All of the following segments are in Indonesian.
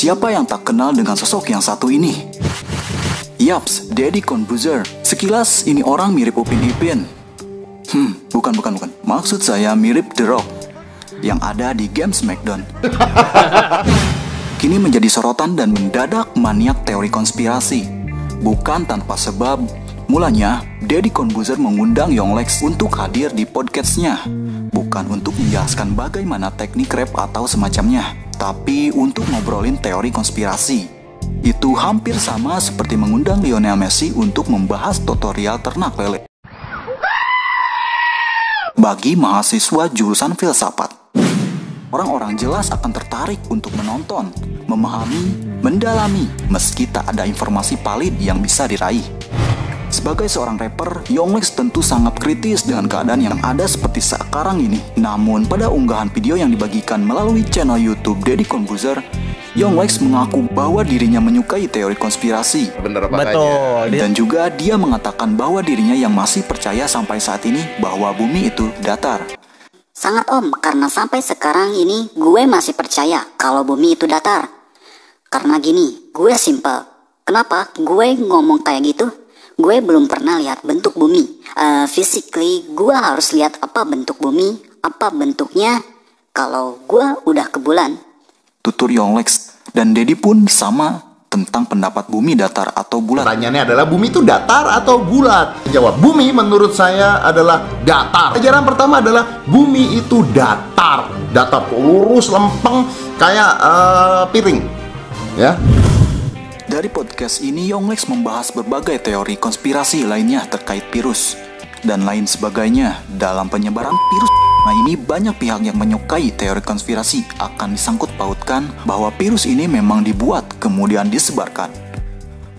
Siapa yang tak kenal dengan sosok yang satu ini? Yaps, Deddy Corbuzier. Sekilas ini orang mirip Upin Ipin. Bukan. Maksud saya mirip The Rock yang ada di game Smackdown. Kini menjadi sorotan dan mendadak maniak teori konspirasi. Bukan tanpa sebab. Mulanya, Deddy Corbuzier mengundang Yonglex untuk hadir di podcastnya. Bukan untuk menjelaskan bagaimana teknik rap atau semacamnya, tapi untuk ngobrolin teori konspirasi. Itu hampir sama seperti mengundang Lionel Messi untuk membahas tutorial ternak lele bagi mahasiswa jurusan filsafat. Orang-orang jelas akan tertarik untuk menonton, memahami, mendalami, meski tak ada informasi valid yang bisa diraih. Sebagai seorang rapper, Yonglex tentu sangat kritis dengan keadaan yang ada seperti sekarang ini. Namun, pada unggahan video yang dibagikan melalui channel YouTube Deddy Corbuzier, Yonglex mengaku bahwa dirinya menyukai teori konspirasi. Betul. Dan juga dia mengatakan bahwa dirinya yang masih percaya sampai saat ini bahwa bumi itu datar. Sangat om, karena sampai sekarang ini gue masih percaya kalau bumi itu datar. Karena gini, gue simple. Kenapa gue ngomong kayak gitu? Gue belum pernah lihat bentuk bumi. Physically, gue harus lihat apa bentuk bumi, apa bentuknya kalau gue udah ke bulan. Tutur Yonglex. Dan Deddy pun sama tentang pendapat bumi datar atau bulat. Pertanyaannya adalah bumi itu datar atau bulat? Jawab, bumi menurut saya adalah datar. Ajaran pertama adalah bumi itu datar. Datar lurus, lempeng, kayak piring. Ya. Dari podcast ini, Yonglex membahas berbagai teori konspirasi lainnya terkait virus dan lain sebagainya dalam penyebaran virus. Nah, ini banyak pihak yang menyukai teori konspirasi akan disangkut pautkan bahwa virus ini memang dibuat kemudian disebarkan.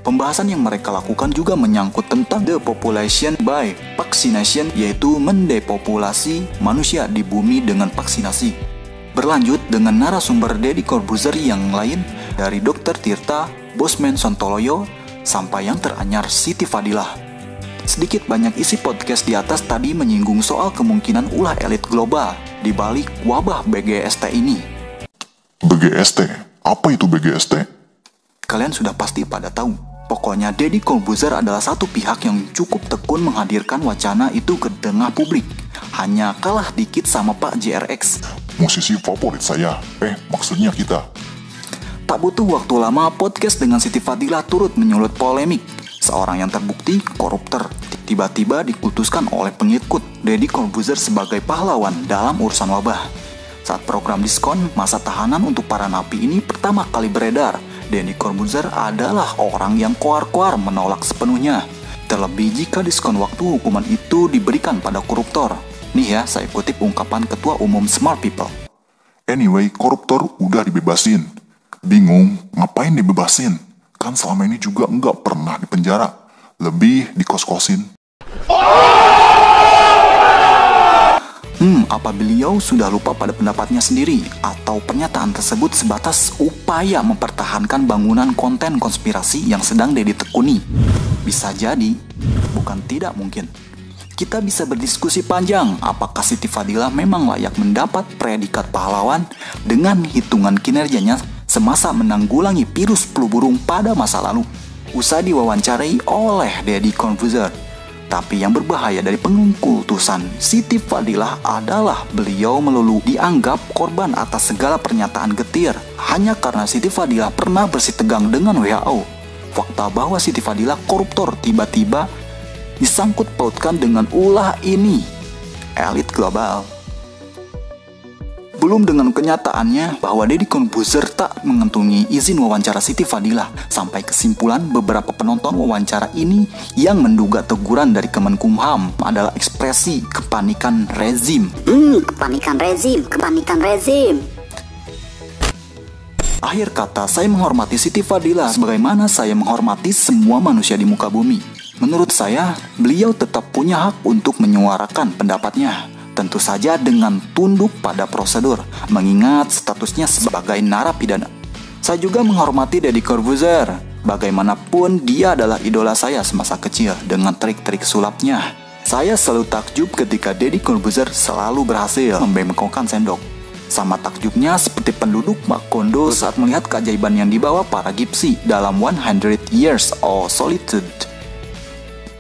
Pembahasan yang mereka lakukan juga menyangkut tentang depopulation by vaccination, yaitu mendepopulasi manusia di bumi dengan vaksinasi. Berlanjut dengan narasumber Deddy Corbuzier yang lain, dari Dr. Tirta, Bosman Sontoloyo, sampai yang teranyar Siti Fadilah. Sedikit banyak isi podcast di atas tadi menyinggung soal kemungkinan ulah elit global di balik wabah BGST ini. BGST? Apa itu BGST? Kalian sudah pasti pada tahu. Pokoknya Deddy Corbuzier adalah satu pihak yang cukup tekun menghadirkan wacana itu ke tengah publik. Hanya kalah dikit sama Pak JRX. Musisi favorit saya. Maksudnya kita. Tak butuh waktu lama, podcast dengan Siti Fadilah turut menyulut polemik. Seorang yang terbukti koruptor tiba-tiba dikultuskan oleh pengikut Deddy Corbuzier sebagai pahlawan dalam urusan wabah. Saat program diskon masa tahanan untuk para napi ini pertama kali beredar, Deddy Corbuzier adalah orang yang koar-koar menolak sepenuhnya. Terlebih jika diskon waktu hukuman itu diberikan pada koruptor. Nih ya, saya kutip ungkapan Ketua Umum Smart People. Anyway, koruptor udah dibebasin. Bingung, ngapain dibebasin? Kan selama ini juga nggak pernah dipenjara. Lebih dikos-kosin. Apa beliau sudah lupa pada pendapatnya sendiri? Atau pernyataan tersebut sebatas upaya mempertahankan bangunan konten konspirasi yang sedang Deddy tekuni? Bisa jadi, bukan tidak mungkin. Kita bisa berdiskusi panjang apakah Siti Fadilah memang layak mendapat predikat pahlawan dengan hitungan kinerjanya semasa menanggulangi virus flu burung pada masa lalu. Usai diwawancarai oleh Deddy Corbuzier. Tapi yang berbahaya dari pengkultusan Siti Fadilah adalah beliau melulu dianggap korban atas segala pernyataan getir hanya karena Siti Fadilah pernah bersitegang dengan WHO. Fakta bahwa Siti Fadilah koruptor tiba-tiba disangkut pautkan dengan ulah ini elit global. Belum dengan kenyataannya bahwa Deddy Corbuzier tak mengantongi izin wawancara Siti Fadilah. Sampai kesimpulan beberapa penonton wawancara ini yang menduga teguran dari Kemenkumham adalah ekspresi kepanikan rezim. Kepanikan rezim. Akhir kata, saya menghormati Siti Fadilah sebagaimana saya menghormati semua manusia di muka bumi. Menurut saya, beliau tetap punya hak untuk menyuarakan pendapatnya. Tentu saja dengan tunduk pada prosedur, mengingat statusnya sebagai narapidana. Saya juga menghormati Deddy Corbuzier. Bagaimanapun, dia adalah idola saya semasa kecil dengan trik-trik sulapnya. Saya selalu takjub ketika Deddy Corbuzier selalu berhasil membengkokkan sendok. Sama takjubnya seperti penduduk Macondo saat melihat keajaiban yang dibawa para Gypsy dalam 100 Years of Solitude.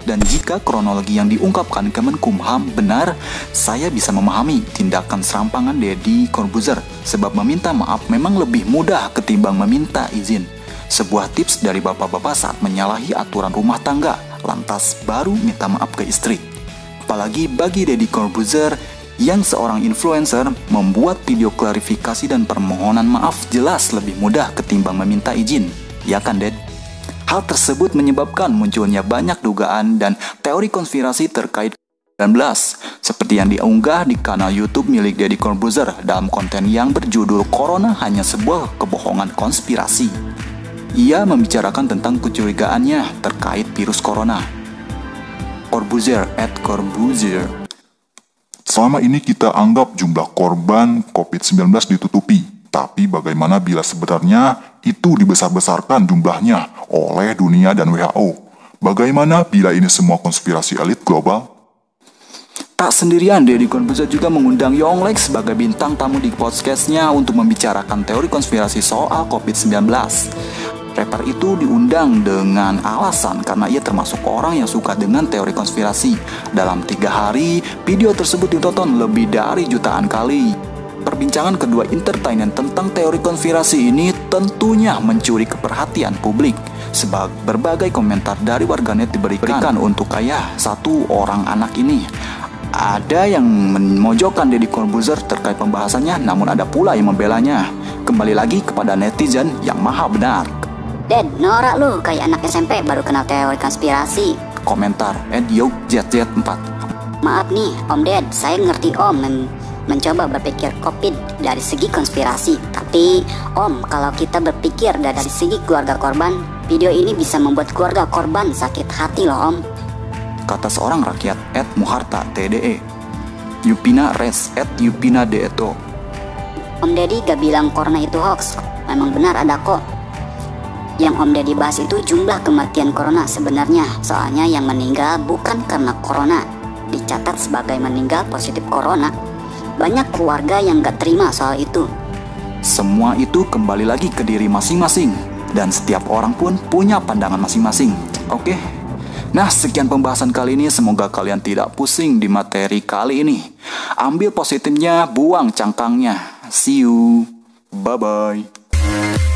Dan jika kronologi yang diungkapkan Kemenkumham benar, saya bisa memahami tindakan serampangan Deddy Corbuzier, sebab meminta maaf memang lebih mudah ketimbang meminta izin. Sebuah tips dari bapak-bapak saat menyalahi aturan rumah tangga, lantas baru minta maaf ke istri. Apalagi bagi Deddy Corbuzier yang seorang influencer, membuat video klarifikasi dan permohonan maaf jelas lebih mudah ketimbang meminta izin. Ya kan, Ded? Hal tersebut menyebabkan munculnya banyak dugaan dan teori konspirasi terkait COVID-19, seperti yang diunggah di kanal YouTube milik Deddy Corbuzier dalam konten yang berjudul Corona Hanya Sebuah Kebohongan Konspirasi. Ia membicarakan tentang kecurigaannya terkait virus corona. Corbuzier @Corbuzier. Selama ini kita anggap jumlah korban COVID-19 ditutupi. Tapi bagaimana bila sebenarnya itu dibesar-besarkan jumlahnya oleh dunia dan WHO? Bagaimana bila ini semua konspirasi elit global? Tak sendirian, Deddy Corbuzier juga mengundang Yonglek sebagai bintang tamu di podcastnya untuk membicarakan teori konspirasi soal COVID-19. Rapper itu diundang dengan alasan karena ia termasuk orang yang suka dengan teori konspirasi. Dalam 3 hari, video tersebut ditonton lebih dari jutaan kali. Perbincangan kedua entertainer tentang teori konspirasi ini tentunya mencuri keperhatian publik, sebab berbagai komentar dari warganet diberikan untuk satu orang anak ini. Ada yang memojokkan Deddy Corbuzier terkait pembahasannya, namun ada pula yang membelanya. Kembali lagi kepada netizen yang maha benar. Ded, norak lu kayak anak SMP baru kenal teori konspirasi. Komentar @YogZZ4. Maaf nih Om Ded, saya ngerti Om mencoba berpikir COVID dari segi konspirasi. Tapi Om, kalau kita berpikir dari segi keluarga korban, video ini bisa membuat keluarga korban sakit hati loh Om. Kata seorang rakyat @Muharta TDE. Yupina Res @Yupina Deeto. Om Deddy gak bilang corona itu hoax, memang benar ada kok. Yang Om Deddy bahas itu jumlah kematian corona sebenarnya, soalnya yang meninggal bukan karena corona, dicatat sebagai meninggal positif corona. Banyak keluarga yang gak terima soal itu. Semua itu kembali lagi ke diri masing-masing, dan setiap orang pun punya pandangan masing-masing. Oke? Nah, sekian pembahasan kali ini. Semoga kalian tidak pusing di materi kali ini. Ambil positifnya, buang cangkangnya. See you. Bye-bye.